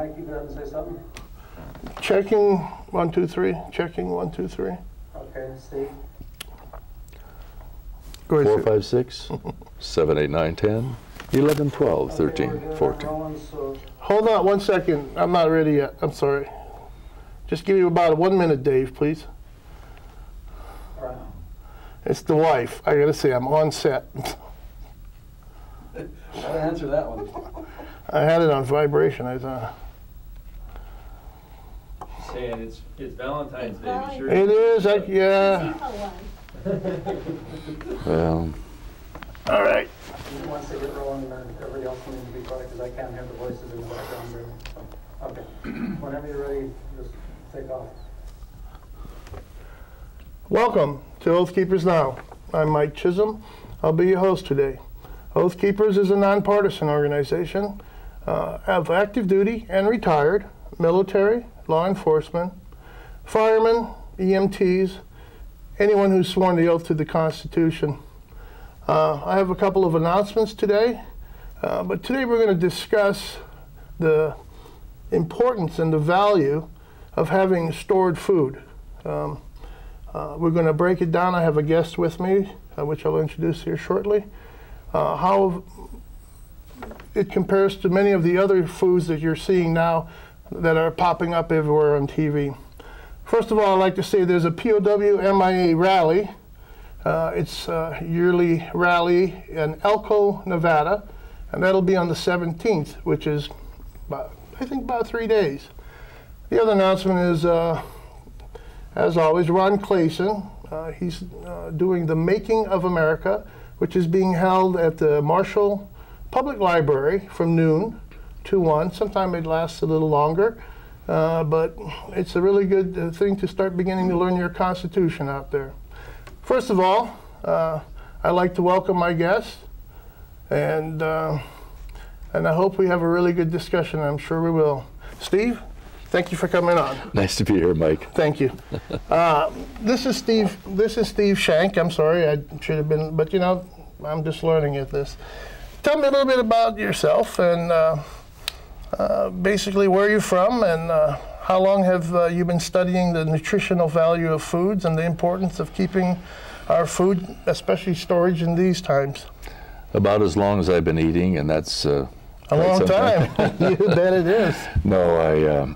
Mike, you go ahead and say something. Checking 1 2 3. Checking 1 2 3. Okay, Steve. Go ahead. 4, 5, 6, 7, 8, 9, 10, 11, 12, 13, 14. Hold on 1 second. I'm not ready yet. I'm sorry. Just give you about 1 minute, Dave, please. All right. It's the wife. I gotta say, I'm on set. I'll answer that one. I had it on vibration. I thought. Saying it's Valentine's Day. Be sure. It is. Yeah. All right. Once they get rolling, then everybody else needs to be quiet because I can't hear the voices in the background. Really. So, okay. Whenever you're ready, just take off. Welcome to Oath Keepers Now. I'm Mike Chisholm. I'll be your host today. Oath Keepers is a nonpartisan organization of active duty and retired, military, law enforcement, firemen, EMTs, anyone who's sworn the oath to the Constitution. I have a couple of announcements today, but today we're going to discuss the importance and the value of having stored food. We're going to break it down. I have a guest with me, which I'll introduce here shortly. How it compares to many of the other foods that you're seeing now that are popping up everywhere on TV. First of all, I'd like to say there's a POW MIA rally. It's a yearly rally in Elko, Nevada, and that'll be on the 17th, which is, I think, about 3 days. The other announcement is, as always, Ron Clayson. He's doing the Making of America, which is being held at the Marshall Public Library from noon to 1. Sometime it lasts a little longer, but it's a really good thing to start beginning to learn your Constitution out there. First of all, I'd like to welcome my guest, and I hope we have a really good discussion. I'm sure we will. Steve, thank you for coming on. Nice to be here, Mike. Thank you. This is Steve Shenk. I'm sorry, I should have been, but you know, I'm just learning at this. Tell me a little bit about yourself and basically where you're from and how long have you been studying the nutritional value of foods and the importance of keeping our food, especially storage in these times? About as long as I've been eating, and that's a long time. You bet it is. No, I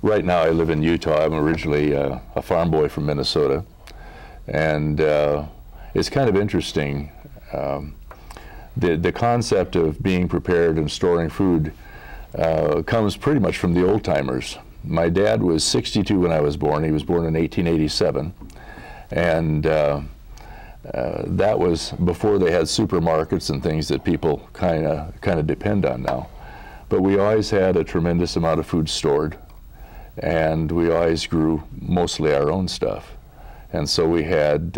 right now I live in Utah. I'm originally a farm boy from Minnesota, and it's kind of interesting. The concept of being prepared and storing food comes pretty much from the old timers. My dad was 62 when I was born. He was born in 1887, and that was before they had supermarkets and things that people kind of depend on now. But we always had a tremendous amount of food stored, and we always grew mostly our own stuff. And so we had,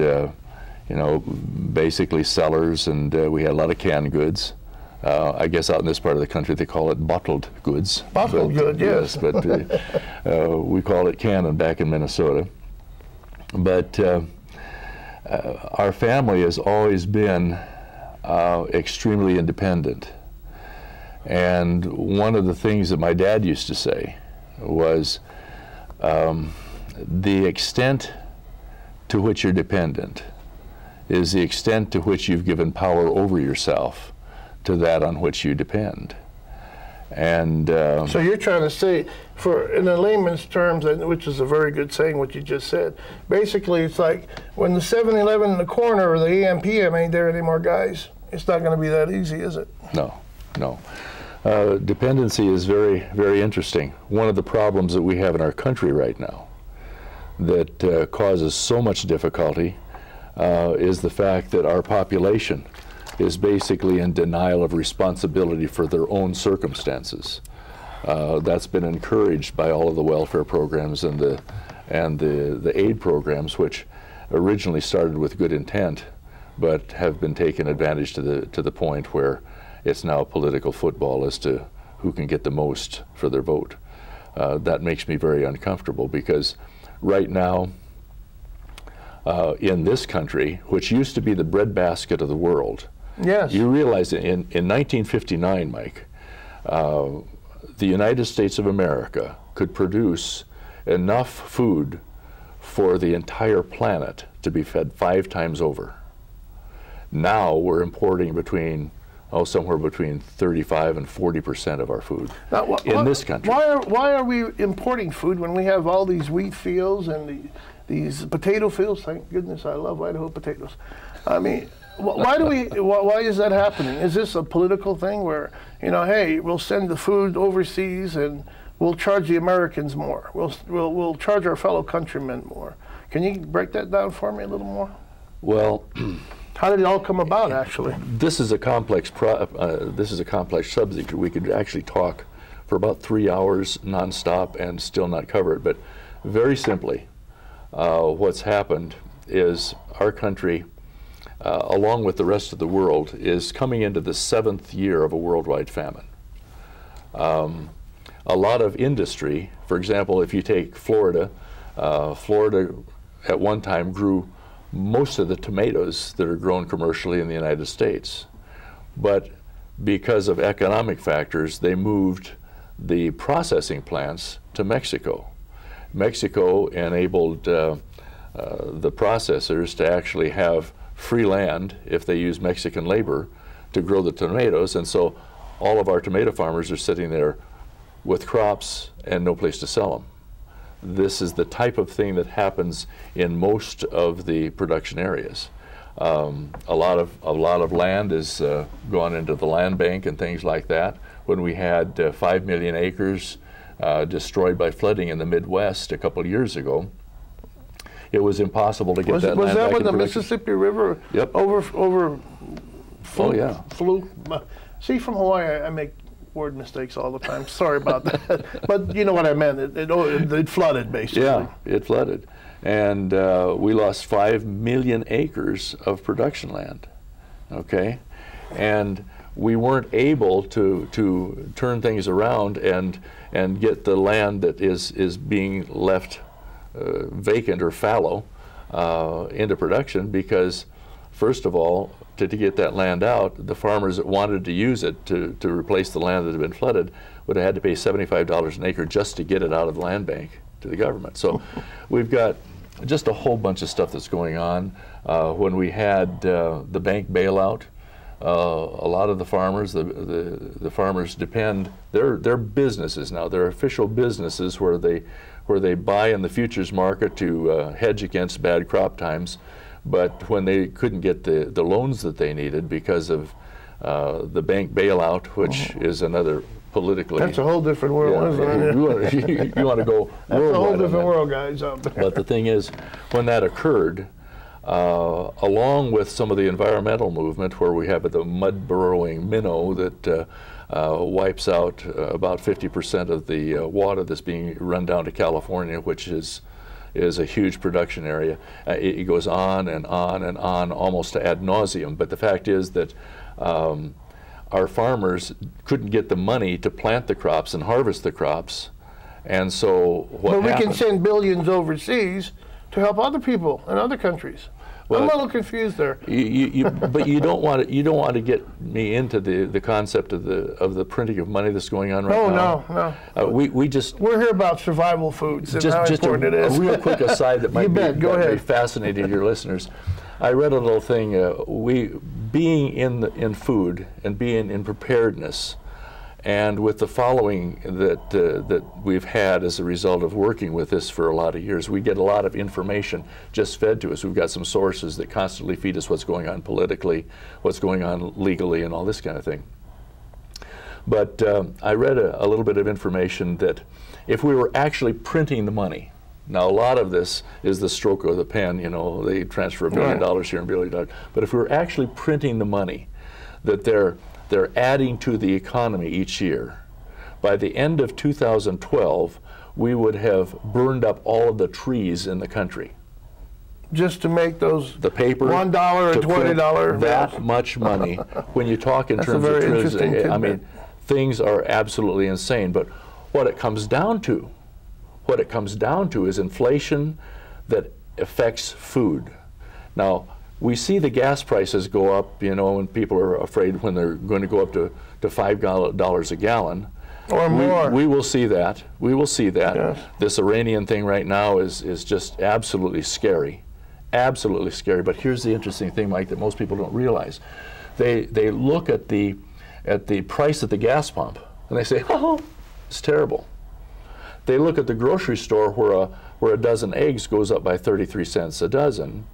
you know, basically cellars, and we had a lot of canned goods. I guess out in this part of the country they call it bottled goods. Bottled goods, yes. But we call it canning back in Minnesota. But our family has always been extremely independent. And one of the things that my dad used to say was the extent to which you're dependent is the extent to which you've given power over yourself to that on which you depend. And so you're trying to say, in a layman's terms, which is a very good saying, what you just said, basically it's like when the 7-Eleven in the corner or the AM/PM ain't there anymore, guys, it's not going to be that easy, is it? No, no. Dependency is very, very interesting. One of the problems that we have in our country right now that causes so much difficulty is the fact that our population is basically in denial of responsibility for their own circumstances. That's been encouraged by all of the welfare programs and the aid programs, which originally started with good intent, but have been taken advantage to the point where it's now political football as to who can get the most for their vote. That makes me very uncomfortable because right now in this country, which used to be the breadbasket of the world, yes, you realize that in 1959, Mike, the United States of America could produce enough food for the entire planet to be fed 5 times over. Now we're importing somewhere between 35 and 40% of our food in this country. Why are we importing food when we have all these wheat fields and these potato fields? Thank goodness, I love Idaho potatoes. I mean, why is that happening? Is this a political thing where, hey, we'll send the food overseas and we'll charge the Americans more. We'll charge our fellow countrymen more. Can you break that down for me a little more? Well, how did it all come about, actually? This is a complex subject. We could actually talk for about 3 hours nonstop and still not cover it. But very simply, what's happened is our country, along with the rest of the world, is coming into the 7th year of a worldwide famine. A lot of industry, for example, if you take Florida, Florida at one time grew most of the tomatoes that are grown commercially in the United States. But because of economic factors, they moved the processing plants to Mexico. Mexico enabled the processors to actually have free land, if they use Mexican labor, to grow the tomatoes, and so all of our tomato farmers are sitting there with crops and no place to sell them. This is the type of thing that happens in most of the production areas. A lot of land is gone into the land bank and things like that. When we had 5 million acres destroyed by flooding in the Midwest a couple of years ago, it was impossible to get that land back. Was that when the production. Mississippi River flew? See, from Hawaii, I make word mistakes all the time. Sorry about that. But you know what I meant. It flooded, basically. Yeah, it flooded. And we lost 5 million acres of production land, okay? And we weren't able to turn things around and get the land that is being left vacant or fallow into production because, first of all, to get that land out, the farmers that wanted to use it to replace the land that had been flooded would have had to pay $75 an acre just to get it out of the land bank to the government. So we've got just a whole bunch of stuff that's going on. When we had the bank bailout, a lot of the farmers, the farmers depend, they're businesses now, they're official businesses where they buy in the futures market to hedge against bad crop times. But when they couldn't get the loans that they needed because of the bank bailout, which is another politically... That's a whole different world, isn't it? You want to go worldwide. That's a whole different world, guys. But the thing is, when that occurred, along with some of the environmental movement where we have the mud-burrowing minnow that wipes out about 50% of the water that's being run down to California, which is a huge production area. It goes on and on and on, almost ad nauseum. But the fact is that our farmers couldn't get the money to plant the crops and harvest the crops. And so what happened? But we can send billions overseas to help other people in other countries. Well, I'm a little confused there. But you don't want to get me into the concept of the printing of money that's going on right now. Oh no. We're here about survival foods and how important it is. A real quick aside that might be fascinating to your listeners. I read a little thing. Being in food and being in preparedness, and with the following that we've had as a result of working with this for a lot of years, we get a lot of information just fed to us. We've got some sources that constantly feed us what's going on politically, what's going on legally, and all this kind of thing. But I read a little bit of information that if we were actually printing the money, now a lot of this is the stroke of the pen, they transfer $1 billion here and $1 billion, but if we were actually printing the money, that they're adding to the economy each year. By the end of 2012, we would have burned up all of the trees in the country. Just to make those the paper, $1 or $20 that much money. When you talk in terms of trees, I mean, things are absolutely insane. But what it comes down to is inflation that affects food. Now, we see the gas prices go up, and people are afraid when they're going to go up to $5 a gallon. Or more. We will see that. We will see that. Yes. This Iranian thing right now is just absolutely scary. Absolutely scary. But here's the interesting thing, Mike, that most people don't realize. They look at the price at the gas pump and they say, oh, it's terrible. They look at the grocery store where a dozen eggs goes up by 33 cents a dozen,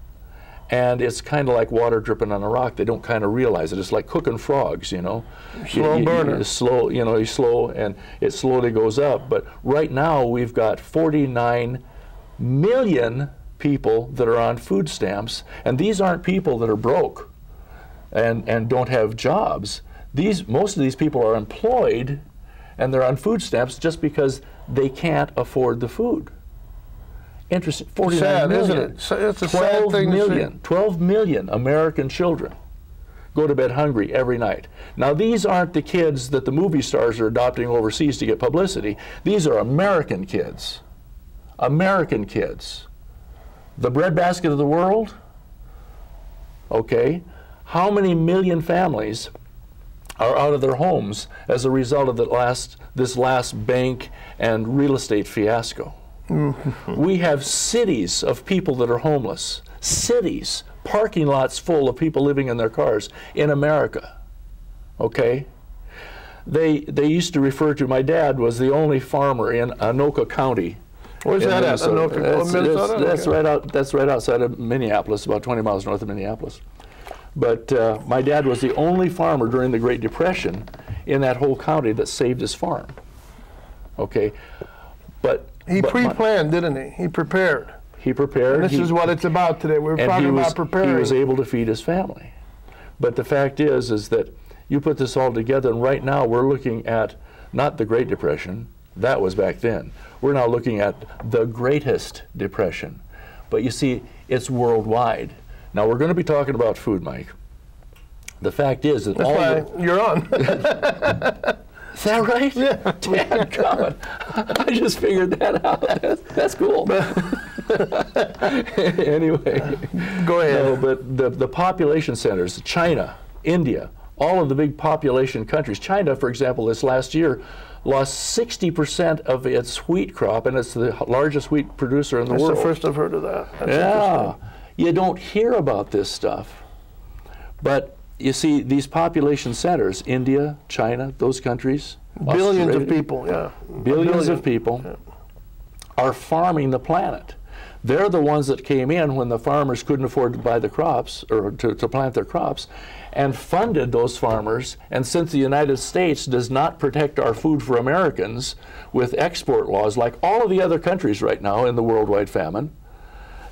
and it's kind of like water dripping on a rock. They don't kind of realize it. It's like cooking frogs, you know. Slow burner. You slow, you know, you slow, and it slowly goes up. But right now we've got 49 million people that are on food stamps, and these aren't people that are broke and don't have jobs. Most of these people are employed, and they're on food stamps just because they can't afford the food. Interesting. 49 sad, million. isn't it? So it's a sad thing to see. 12 million American children go to bed hungry every night. Now, these aren't the kids that the movie stars are adopting overseas to get publicity. These are American kids. American kids. The breadbasket of the world? Okay. How many million families are out of their homes as a result of this last bank and real estate fiasco? We have cities of people that are homeless. Cities, parking lots full of people living in their cars in America. Okay? They used to refer to, my dad was the only farmer in Anoka County. Where's that at? Minnesota. Minnesota? That's right outside of Minneapolis, about 20 miles north of Minneapolis. But my dad was the only farmer during the Great Depression in that whole county that saved his farm. Okay? He pre-planned, didn't he? He prepared. He prepared. And this is what it's about today. We're talking about preparing. He was able to feed his family. But the fact is that you put this all together, and right now we're looking at not the Great Depression. That was back then. We're now looking at the greatest depression. But you see, it's worldwide. Now we're going to be talking about food, Mike. The fact is that you're on. Is that right? Yeah. Dadgummit. I just figured that out. That's cool. Anyway. Go ahead. No, but the population centers, China, India, all of the big population countries. China, for example, this last year lost 60% of its wheat crop, and it's the largest wheat producer in the world. That's the first I've heard of that. That's yeah. You don't hear about this stuff. But you see, these population centers, India, China, those countries, billions Australia, of people, yeah. Billions of people are farming the planet. They're the ones that came in when the farmers couldn't afford to buy the crops, or to plant their crops, and funded those farmers. And since the United States does not protect our food for Americans with export laws like all of the other countries right now in the worldwide famine,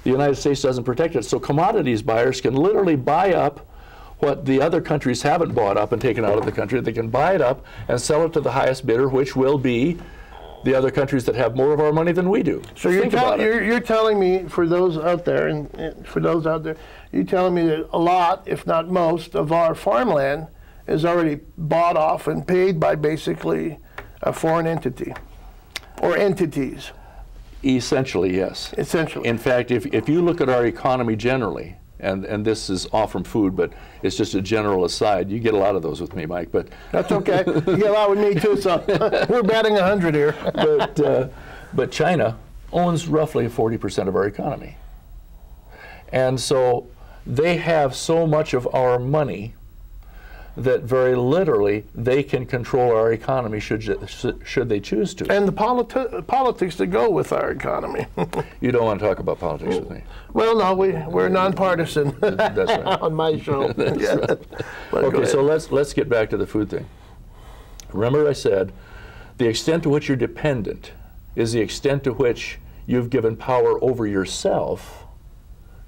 the United States doesn't protect it. So commodities buyers can literally buy up what the other countries haven't bought up and taken out of the country. They can buy it up and sell it to the highest bidder, which will be the other countries that have more of our money than we do. So you're telling me, for those out there, you're telling me that a lot, if not most, of our farmland is already bought off and paid by basically a foreign entity or entities. Essentially, yes. Essentially. In fact, if you look at our economy generally, and this is off from food, but it's just a general aside. You get a lot of those with me, Mike. But that's okay. You get a lot with me too. So we're batting 100 here. but China owns roughly 40% of our economy, and so they have so much of our money that very literally they can control our economy should they choose to. And the politics that go with our economy. You don't want to talk about politics with me. Well, no, we're nonpartisan. That's right. On my show. That's yeah. right. Okay, so let's get back to the food thing. Remember I said the extent to which you're dependent is the extent to which you've given power over yourself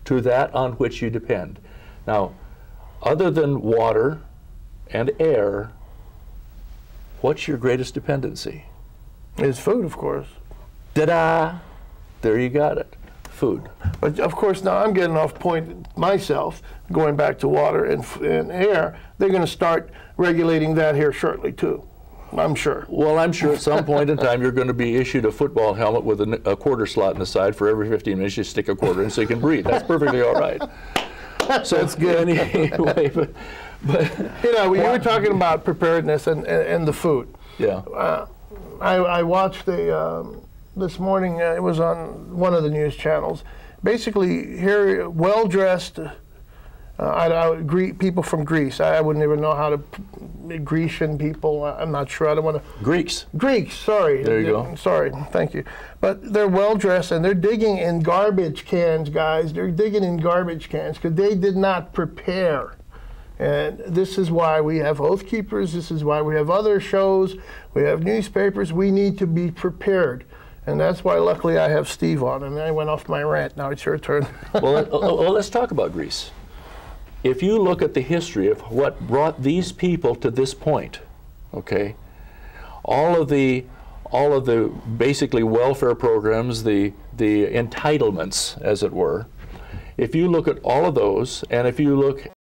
to that on which you depend. Now, other than water and air, what's your greatest dependency? It's food, of course. Ta-da! There you got it. Food. But of course, now I'm getting off point myself, going back to water and air. They're going to start regulating that here shortly too, I'm sure. Well, I'm sure at some point in time you're going to be issued a football helmet with a quarter slot in the side. For every 15 minutes you stick a quarter in so you can breathe. That's perfectly all right. So that's good. Anyway, but you know, you were talking about preparedness and the food. Yeah. I watched this morning, it was on one of the news channels. Basically, here, well-dressed, I would greet people from Greece. I wouldn't even know how to, Grecian people, I'm not sure, I don't want to. Greeks. Greeks, sorry. There you go. Sorry, thank you. But they're well-dressed and they're digging in garbage cans, guys. They're digging in garbage cans because they did not prepare. And this is why we have Oath Keepers. This is why we have other shows. We have newspapers. We need to be prepared. And that's why, luckily, I have Steve on. And I went off my rant. Now it's your turn. Well, let's talk about Greece. If you look at the history of what brought these people to this point, okay, all of the basically welfare programs, the entitlements, as it were, if you look at all of those, and if you look